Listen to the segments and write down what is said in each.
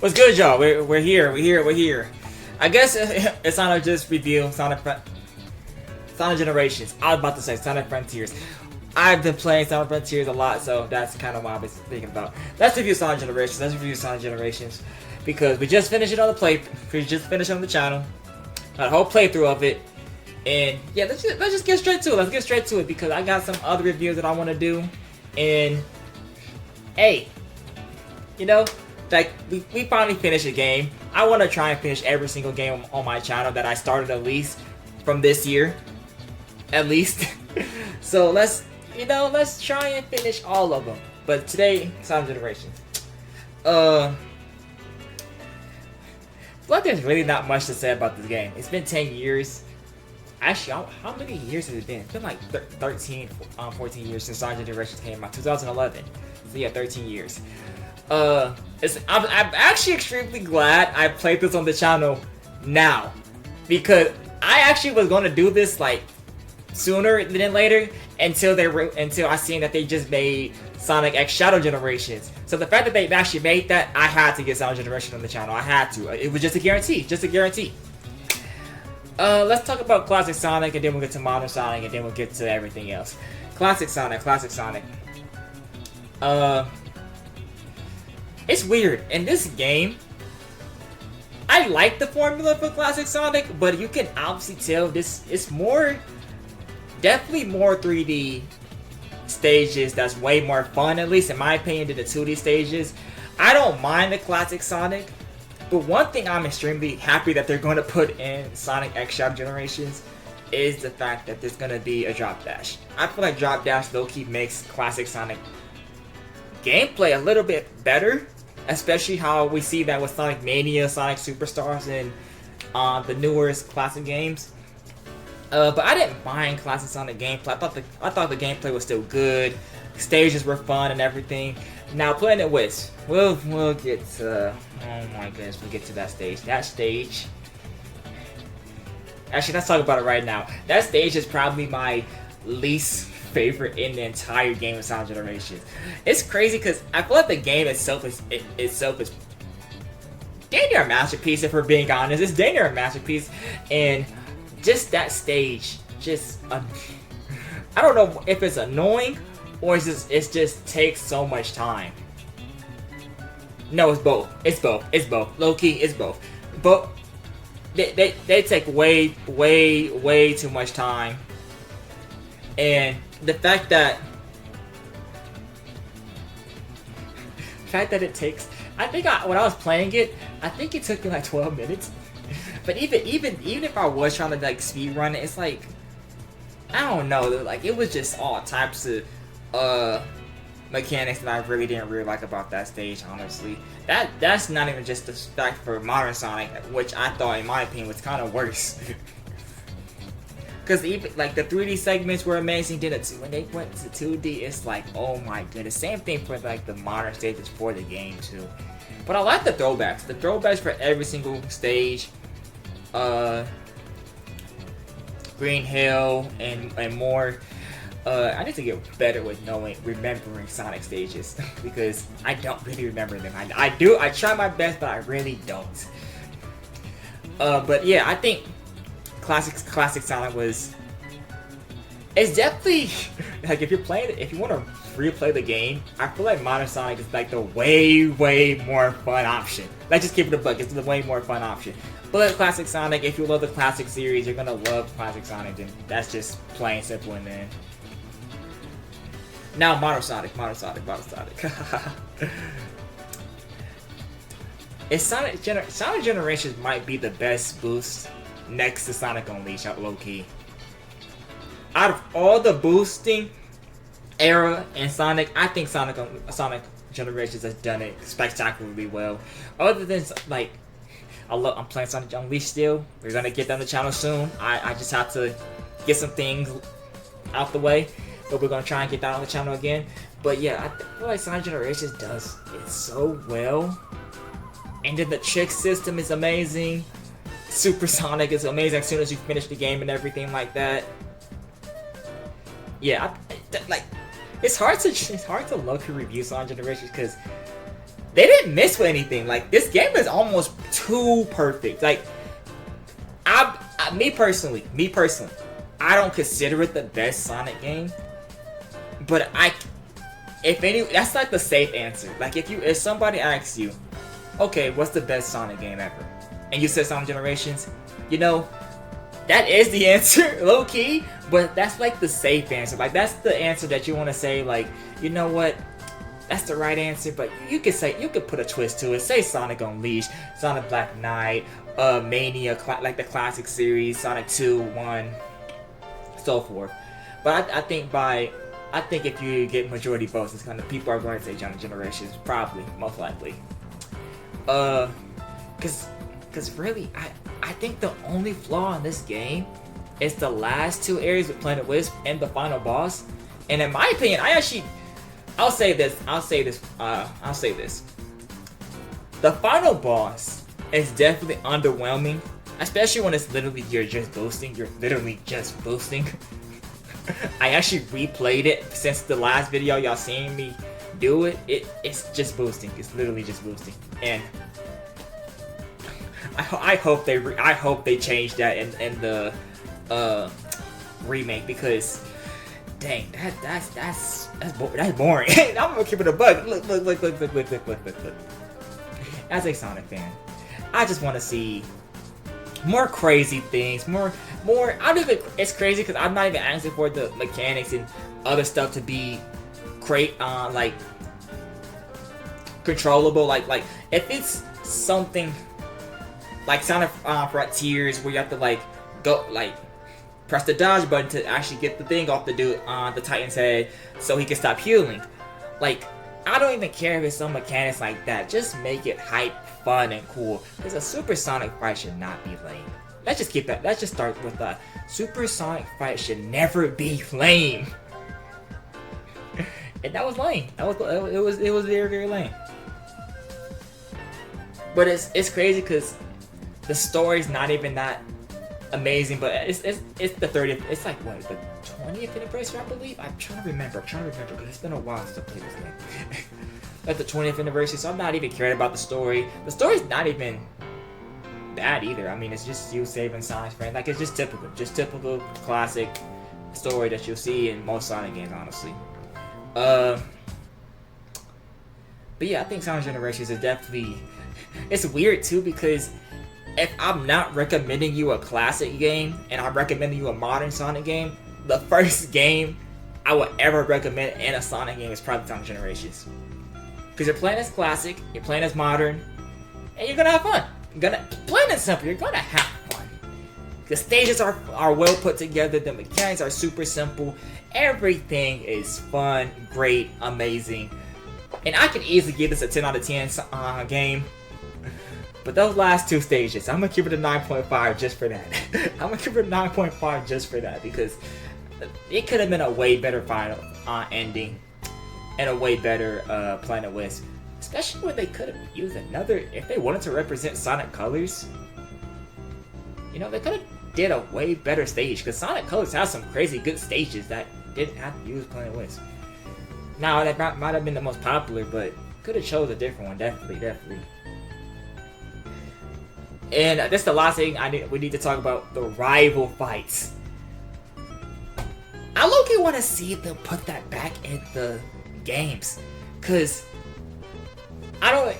What's good, y'all? We're here. We're here. I guess it's on to just review Sonic Generations. I was about to say Sonic Frontiers. I've been playing Sonic Frontiers a lot, so that's kind of what I was thinking about. Let's review Sonic Generations. Because we just finished it on the we just finished on the channel. A whole playthrough of it. And yeah, let's just get straight to it. Let's get straight to it because I got some other reviews that I want to do. And hey, you know, like we finally finished a game. I want to try and finish every single game on my channel that I started at least from this year, at least. So let's try and finish all of them. But today, Sonic Generations. Well, there's really not much to say about this game. It's been 10 years. Actually, how many years has it been? It's been like 13, 14 years since Sonic Generations came out. 2011. So yeah, 13 years. I'm actually extremely glad I played this on the channel now, because I actually was going to do this like sooner than later until I seen that they just made Sonic X Shadow Generations. So the fact that they actually made that, I had to get Sonic Generation on the channel. I had to. It was just a guarantee. Let's talk about Classic Sonic, and then we'll get to Modern Sonic, and then we'll get to everything else. Classic Sonic. It's weird. In this game, I like the formula for Classic Sonic, but you can obviously tell this is definitely more 3D stages. That's way more fun, at least in my opinion, than the 2D stages. I don't mind the Classic Sonic, but one thing I'm extremely happy that they're going to put in Sonic X Shadow Generations is the fact that there's going to be a drop dash. I feel like drop dash low-key makes Classic Sonic gameplay a little bit better, especially how we see that with Sonic Mania, Sonic Superstars, and the newer classic games. But I didn't mind Classic Sonic gameplay. I thought the gameplay was still good. Stages were fun and everything. Now Planet Wisp, we'll get to. Oh my goodness, we'll get to that stage. Actually, let's talk about it right now. That stage is probably my least favorite in the entire game of Sonic Generations. It's crazy because I feel like the game itself is damn near a masterpiece. If we're being honest, it's damn near a masterpiece, and just that stage, I don't know if it's annoying or it just takes so much time. No, it's both. It's both. Low key, it's both. But they take way too much time, and the fact that it takes, when I was playing it, I think it took me like 12 minutes. But even if I was trying to like speed run it, it's like, I don't know, like it was just all types of mechanics that I really didn't really like about that stage, honestly. That's not even just the fact for Modern Sonic, which I thought, in my opinion, was kind of worse. Because even like the 3D segments were amazing. When they went to 2D, it's like, oh my goodness. Same thing for like the modern stages for the game too. But I like the throwbacks. The throwbacks for every single stage. Green Hill and more. I need to get better with remembering Sonic stages because I don't really remember them. I try my best, but I really don't. But yeah, I think Classic Sonic it's definitely like, if you want to replay the game, I feel like Modern Sonic is like the way more fun option. Let's just keep it a buck. It's the way more fun option. But Classic Sonic, if you love the classic series, you're gonna love Classic Sonic, and that's just plain simple. And then now Modern Sonic. Sonic Generations might be the best boost next to Sonic Unleashed, low-key. Out of all the boosting era in Sonic, I think Sonic Generations has done it spectacularly well. Other than like, I'm playing Sonic Unleashed still. We're gonna get that on the channel soon. I just have to get some things out the way, but we're gonna try and get that on the channel again. But yeah, I feel like Sonic Generations does it so well. And then the trick system is amazing. Super Sonic is amazing as soon as you finish the game and everything like that. Yeah, like it's hard to low-key review Sonic Generations because they didn't miss with anything. Like, this game is almost too perfect. Like, me personally, I don't consider it the best Sonic game, but that's like the safe answer. Like, if somebody asks you, okay, what's the best Sonic game ever? And you said Sonic Generations, you know, that is the answer, low key, but that's like the safe answer. Like, that's the answer that you want to say, like, you know what? That's the right answer, but you could put a twist to it. Say Sonic Unleashed, Sonic Black Knight, Mania, like the classic series, Sonic 2, 1, so forth. But I think if you get majority votes, it's kind of people are going to say Sonic Generations, probably, most likely. Cause really, I think the only flaw in this game is the last two areas with Planet Wisp and the final boss. And in my opinion, I'll say this. The final boss is definitely underwhelming, especially when it's literally you're literally just boosting. I actually replayed it since the last video y'all seen me do it. It's just boosting. It's literally just boosting, and I hope they change that in the remake, because dang, that's boring. I'm gonna keep it a bug. Look. As a Sonic fan, I just want to see more crazy things, more. I don't even. It's crazy because I'm not even asking for the mechanics and other stuff to be like controllable. Like if it's something like Sonic Frontiers where you have to like go like press the dodge button to actually get the thing off the Titan's head so he can stop healing. Like, I don't even care if it's some mechanics like that. Just make it hype, fun, and cool. Because a Super Sonic fight should not be lame. Let's just start with that. Super Sonic fight should never be lame. And that was lame. It was very, very lame. But it's crazy because the story's not even that amazing, but it's the 30th. It's like what, the 20th anniversary, I believe. I'm trying to remember because it's been a while since I played this game. At the 20th anniversary, so I'm not even caring about the story. The story's not even bad either. I mean, it's just you saving Sonic's friend. Like, it's just typical classic story that you'll see in most Sonic games, honestly. But yeah, I think Sonic Generations is definitely. It's weird too because if I'm not recommending you a classic game and I'm recommending you a modern Sonic game, the first game I would ever recommend in a Sonic game is probably Sonic Generations. Because you're playing as classic, you're playing as modern, and you're gonna have fun. Plain and simple, you're gonna have fun. The stages are well put together, the mechanics are super simple, everything is fun, great, amazing. And I can easily give this a 10 out of 10 game. But those last two stages, I'm gonna give it a 9.5 just for that. I'm gonna give it a 9.5 just for that because it could have been a way better final ending and a way better Planet Wisp. Especially when they could have used another, if they wanted to represent Sonic Colors, you know, they could have did a way better stage because Sonic Colors has some crazy good stages that didn't have to use Planet Wisp. Now that might have been the most popular, but could have chose a different one, definitely. And that's the last thing we need to talk about, the rival fights. I low-key want to see them put that back in the games, cause I know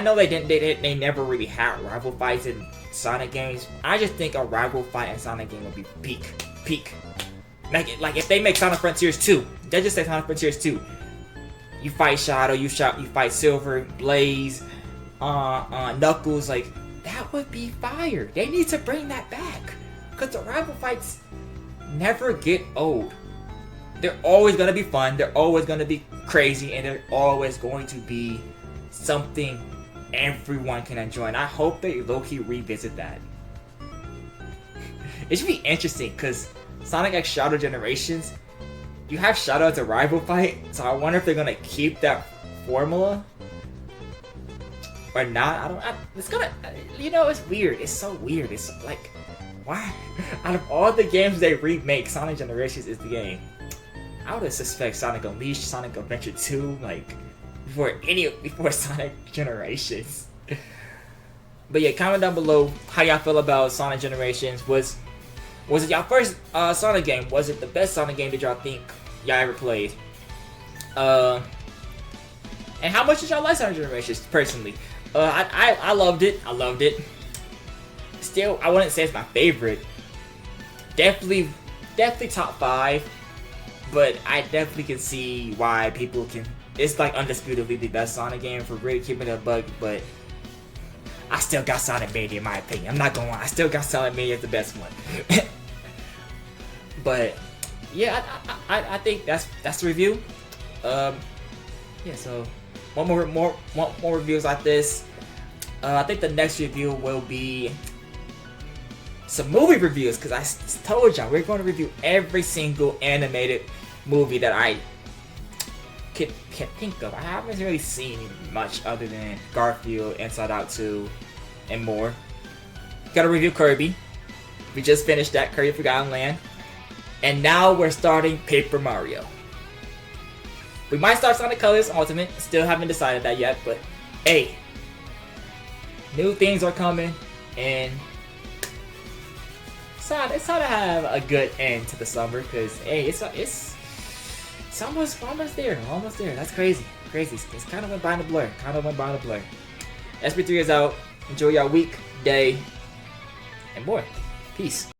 they never really had rival fights in Sonic games. I just think a rival fight in Sonic game would be peak. Like if they make Sonic Frontiers 2, they just say Sonic Frontiers 2. You fight Shadow, you fight Silver, Blaze, Knuckles, like that would be fire. They need to bring that back. Cause the rival fights never get old. They're always gonna be fun, they're always gonna be crazy, and they're always going to be something everyone can enjoy. And I hope they low-key revisit that. It should be interesting because Sonic X Shadow Generations, you have Shadow as a rival fight, so I wonder if they're gonna keep that formula or not. It's gonna, it's weird. It's so weird. It's like, why? Out of all the games they remake, Sonic Generations is the game. I would suspect Sonic Unleashed, Sonic Adventure 2, like, before Sonic Generations. But yeah, comment down below how y'all feel about Sonic Generations. Was it y'all first Sonic game? Was it the best Sonic game that y'all think y'all ever played? And how much did y'all like Sonic Generations personally? I loved it. I loved it. Still, I wouldn't say it's my favorite. Definitely top 5. But I definitely can see why people can. It's like undisputably the best Sonic game for really keeping it a bug. But I still got Sonic Mania in my opinion. I'm not gonna lie. I still got Sonic Mania as the best one. But yeah, I think that's the review. Yeah. So one more reviews like this. I think the next review will be some movie reviews, because I told y'all we're going to review every single animated movie that I can think of. I haven't really seen much other than Garfield, Inside Out 2, and more. Gotta review Kirby. We just finished that, Kirby Forgotten Land. And now we're starting Paper Mario. We might start Sonic Colors Ultimate. Still haven't decided that yet, but hey, new things are coming, and it's time to have a good end to the summer, because hey, it's almost there. Almost there. That's crazy. It's kind of went by in a blur. SP3 is out. Enjoy your week, day, and more. Peace.